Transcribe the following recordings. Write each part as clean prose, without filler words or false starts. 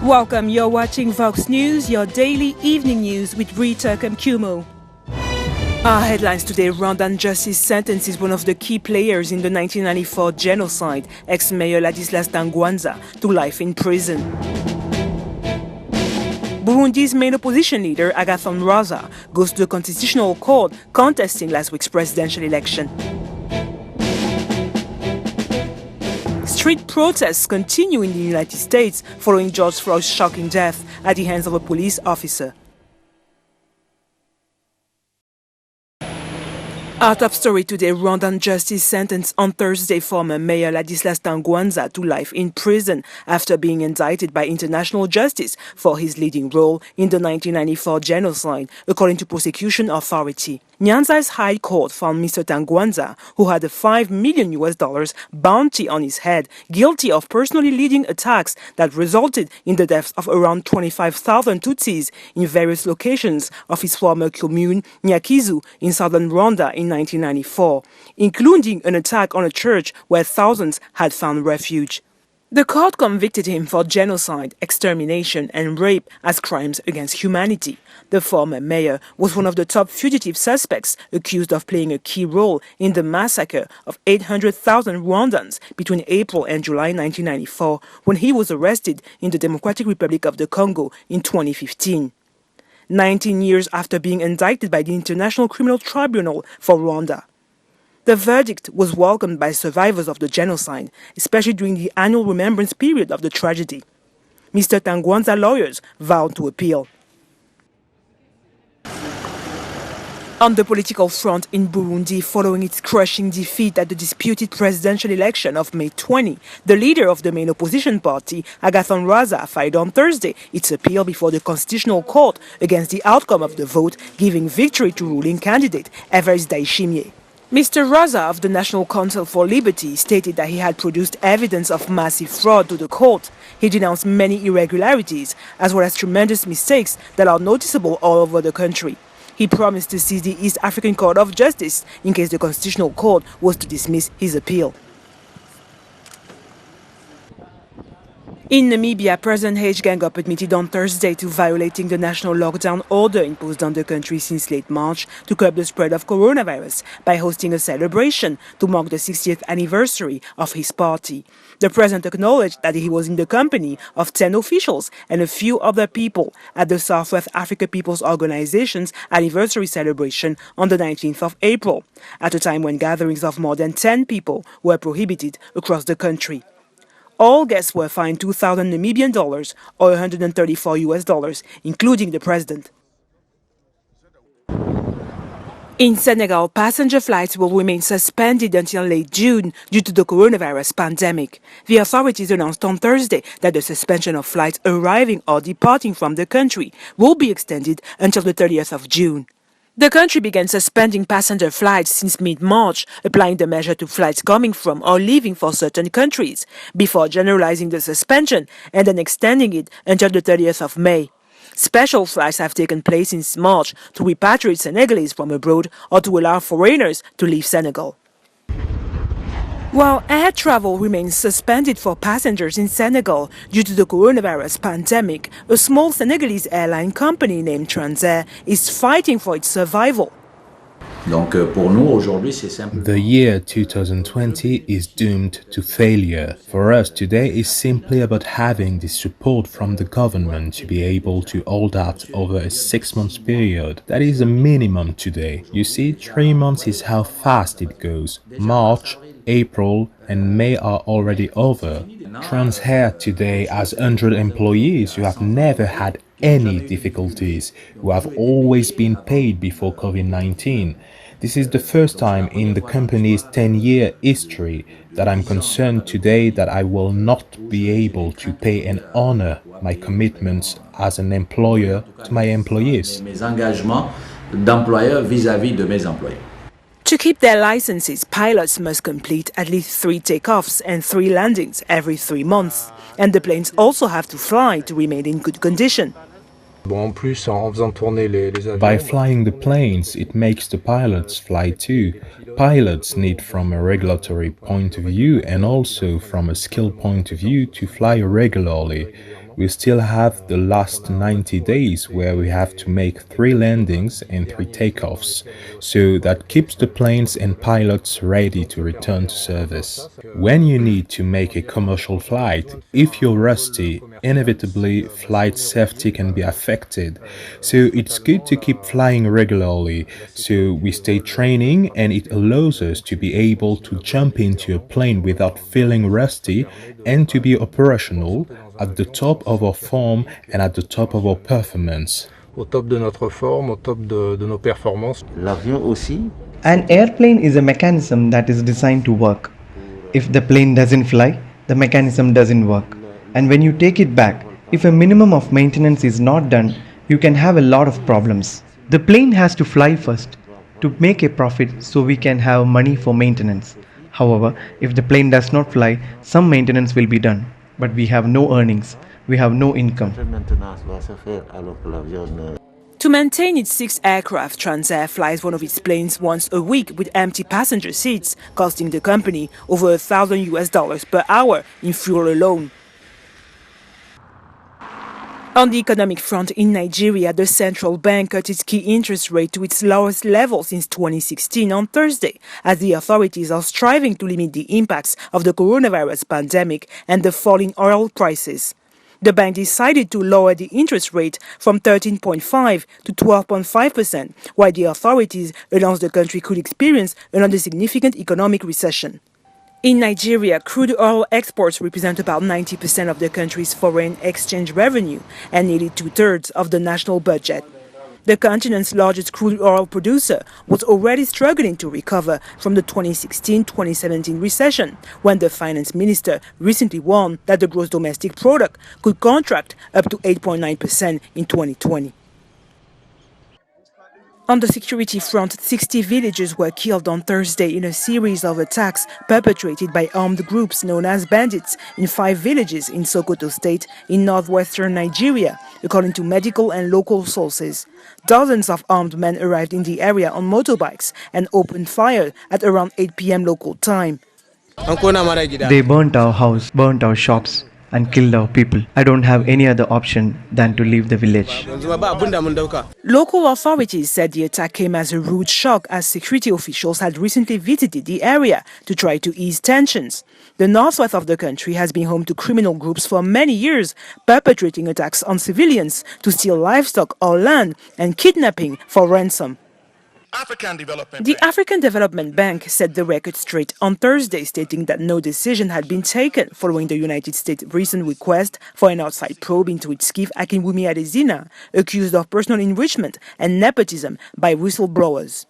Welcome, you're watching Vox News, your daily evening news with Rita Kamkumo. Our headlines today: Rwandan justice sentences one of the key players in the 1994 genocide, ex-mayor Ladislas Ntaganda, to life in prison. Burundi's main opposition leader, Agathon Rwasa, goes to the Constitutional Court contesting last week's presidential election. Street protests continue in the United States following George Floyd's shocking death at the hands of a police officer. Our top story today: Rwandan justice sentenced on Thursday former Mayor Ladislas Ntaganda to life in prison after being indicted by international justice for his leading role in the 1994 genocide, according to prosecution authority. Nyanza's High Court found Mr. Ntaganda, who had a $5 million bounty on his head, guilty of personally leading attacks that resulted in the deaths of around 25,000 Tutsis in various locations of his former commune, Nyakizu, in southern Rwanda in 1994, including an attack on a church where thousands had found refuge. The court convicted him for genocide, extermination, and rape as crimes against humanity. The former mayor was one of the top fugitive suspects accused of playing a key role in the massacre of 800,000 Rwandans between April and July 1994, when he was arrested in the Democratic Republic of the Congo in 2015. 19 years after being indicted by the International Criminal Tribunal for Rwanda. The verdict was welcomed by survivors of the genocide, especially during the annual remembrance period of the tragedy. Mr. Ntaganda's lawyers vowed to appeal. On the political front in Burundi, following its crushing defeat at the disputed presidential election of May 20, the leader of the main opposition party, Agathon Rwasa, filed on Thursday its appeal before the Constitutional Court against the outcome of the vote, giving victory to ruling candidate Evariste Ndayishimiye. Mr. Rwasa of the National Council for Liberty stated that he had produced evidence of massive fraud to the court. He denounced many irregularities, as well as tremendous mistakes that are noticeable all over the country. He promised to seize the East African Court of Justice in case the Constitutional Court was to dismiss his appeal. In Namibia, President Hage Geingob admitted on Thursday to violating the national lockdown order imposed on the country since late March to curb the spread of coronavirus by hosting a celebration to mark the 60th anniversary of his party. The president acknowledged that he was in the company of 10 officials and a few other people at the Southwest Africa People's Organization's anniversary celebration on the 19th of April, at a time when gatherings of more than 10 people were prohibited across the country. All guests were fined 2,000 Namibian dollars or $134, including the president. In Senegal, passenger flights will remain suspended until late June due to the coronavirus pandemic. The authorities announced on Thursday that the suspension of flights arriving or departing from the country will be extended until the 30th of June. The country began suspending passenger flights since mid-March, applying the measure to flights coming from or leaving for certain countries, before generalizing the suspension and then extending it until the 30th of May. Special flights have taken place since March to repatriate Senegalese from abroad or to allow foreigners to leave Senegal. While air travel remains suspended for passengers in Senegal due to the coronavirus pandemic, a small Senegalese airline company named Transair is fighting for its survival. The year 2020 is doomed to failure. For us today is simply about having the support from the government to be able to hold out over a 6-month period. That is a minimum today. You see, 3 months is how fast it goes. March, April and May are already over. Transair today has 100 employees who have never had any difficulties, who have always been paid before COVID-19. This is the first time in the company's 10-year history that I'm concerned today that I will not be able to pay and honor my commitments as an employer to my employees. To keep their licenses, pilots must complete at least 3 takeoffs and 3 landings every 3 months. And the planes also have to fly to remain in good condition. By flying the planes, it makes the pilots fly too. Pilots need from a regulatory point of view and also from a skill point of view to fly regularly. we still have the last 90 days where we have to make 3 landings and 3 takeoffs, so that keeps the planes and pilots ready to return to service. When you need to make a commercial flight, if you're rusty, inevitably flight safety can be affected. So it's good to keep flying regularly, so we stay training and it allows us to be able to jump into a plane without feeling rusty and to be operational at the top of our form and at the top of our performance. Au top de notre forme, au top de nos performances. L'avion aussi. An airplane is a mechanism that is designed to work. If the plane doesn't fly, the mechanism doesn't work. And when you take it back, if a minimum of maintenance is not done, you can have a lot of problems. The plane has to fly first to make a profit so we can have money for maintenance. However, if the plane does not fly, some maintenance will be done, but we have no earnings, we have no income. To maintain its 6 aircraft, Transair flies one of its planes once a week with empty passenger seats, costing the company over $1,000 per hour in fuel alone. On the economic front in Nigeria, the central bank cut its key interest rate to its lowest level since 2016 on Thursday, as the authorities are striving to limit the impacts of the coronavirus pandemic and the falling oil prices. The bank decided to lower the interest rate from 13.5 to 12.5%, while the authorities announced the country could experience another significant economic recession. In Nigeria, crude oil exports represent about 90% of the country's foreign exchange revenue and nearly 2/3 of the national budget. The continent's largest crude oil producer was already struggling to recover from the 2016-2017 recession, when the finance minister recently warned that the gross domestic product could contract up to 8.9% in 2020. On the security front, 60 villagers were killed on Thursday in a series of attacks perpetrated by armed groups known as bandits in 5 villages in Sokoto State in northwestern Nigeria, according to medical and local sources. Dozens of armed men arrived in the area on motorbikes and opened fire at around 8 p.m. local time. They burnt our house, burnt our shops, and killed our people. I don't have any other option than to leave the village. Local authorities said the attack came as a rude shock, as security officials had recently visited the area to try to ease tensions. The northwest of the country has been home to criminal groups for many years, perpetrating attacks on civilians to steal livestock or land and kidnapping for ransom. The African Development Bank set the record straight on Thursday, stating that no decision had been taken following the United States' recent request for an outside probe into its chief Akinwumi Adesina, accused of personal enrichment and nepotism by whistleblowers.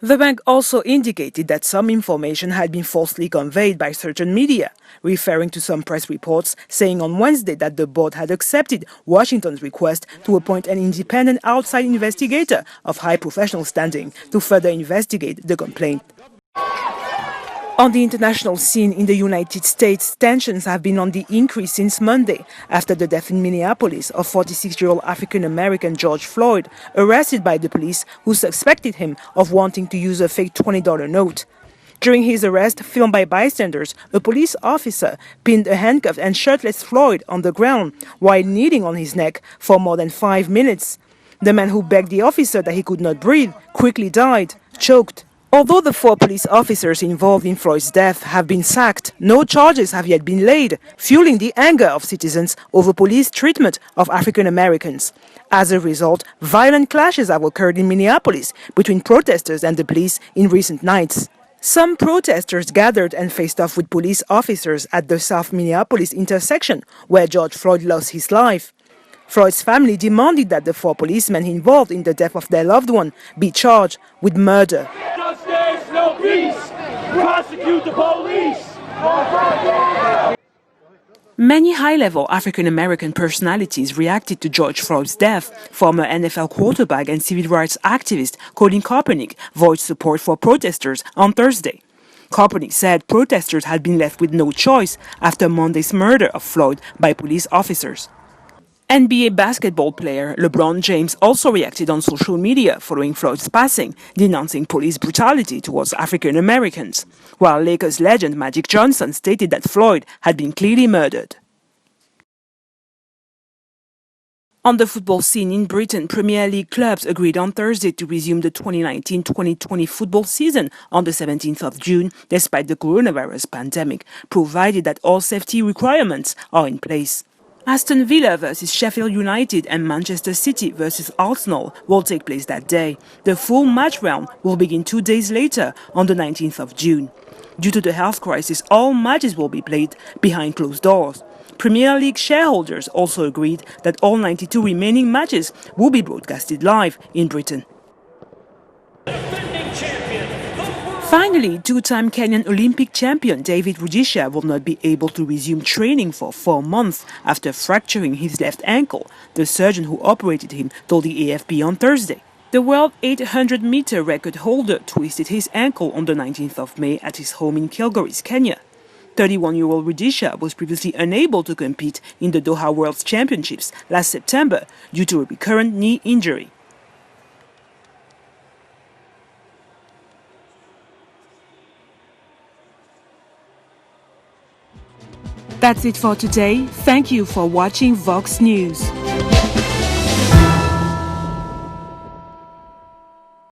The bank also indicated that some information had been falsely conveyed by certain media, referring to some press reports saying on Wednesday that the board had accepted Washington's request to appoint an independent outside investigator of high professional standing to further investigate the complaint. On the international scene in the United States, tensions have been on the increase since Monday after the death in Minneapolis of 46-year-old African-American George Floyd, arrested by the police who suspected him of wanting to use a fake $20 note. During his arrest, filmed by bystanders, a police officer pinned a handcuffed and shirtless Floyd on the ground while kneeling on his neck for more than 5 minutes. The man who begged the officer that he could not breathe quickly died, choked. Although the 4 police officers involved in Floyd's death have been sacked, no charges have yet been laid, fueling the anger of citizens over police treatment of African Americans. As a result, violent clashes have occurred in Minneapolis between protesters and the police in recent nights. Some protesters gathered and faced off with police officers at the South Minneapolis intersection, where George Floyd lost his life. Floyd's family demanded that the 4 policemen involved in the death of their loved one be charged with murder. Justice, no peace. Prosecute the police. Many high-level African-American personalities reacted to George Floyd's death. Former NFL quarterback and civil rights activist Colin Kaepernick voiced support for protesters on Thursday. Kaepernick said protesters had been left with no choice after Monday's murder of Floyd by police officers. NBA basketball player LeBron James also reacted on social media following Floyd's passing, denouncing police brutality towards African Americans, while Lakers legend Magic Johnson stated that Floyd had been clearly murdered. On the football scene in Britain, Premier League clubs agreed on Thursday to resume the 2019-2020 football season on the 17th of June, despite the coronavirus pandemic, provided that all safety requirements are in place. Aston Villa versus Sheffield United and Manchester City versus Arsenal will take place that day. The full match round will begin 2 days later, on the 19th of June. Due to the health crisis, all matches will be played behind closed doors. Premier League shareholders also agreed that all 92 remaining matches will be broadcasted live in Britain. Finally, two-time Kenyan Olympic champion David Rudisha will not be able to resume training for 4 months after fracturing his left ankle, the surgeon who operated him told the AFP on Thursday. The world 800-meter record holder twisted his ankle on the 19th of May at his home in Kilgoris, Kenya. 31-year-old Rudisha was previously unable to compete in the Doha World Championships last September due to a recurrent knee injury. That's it for today. Thank you for watching Vox News.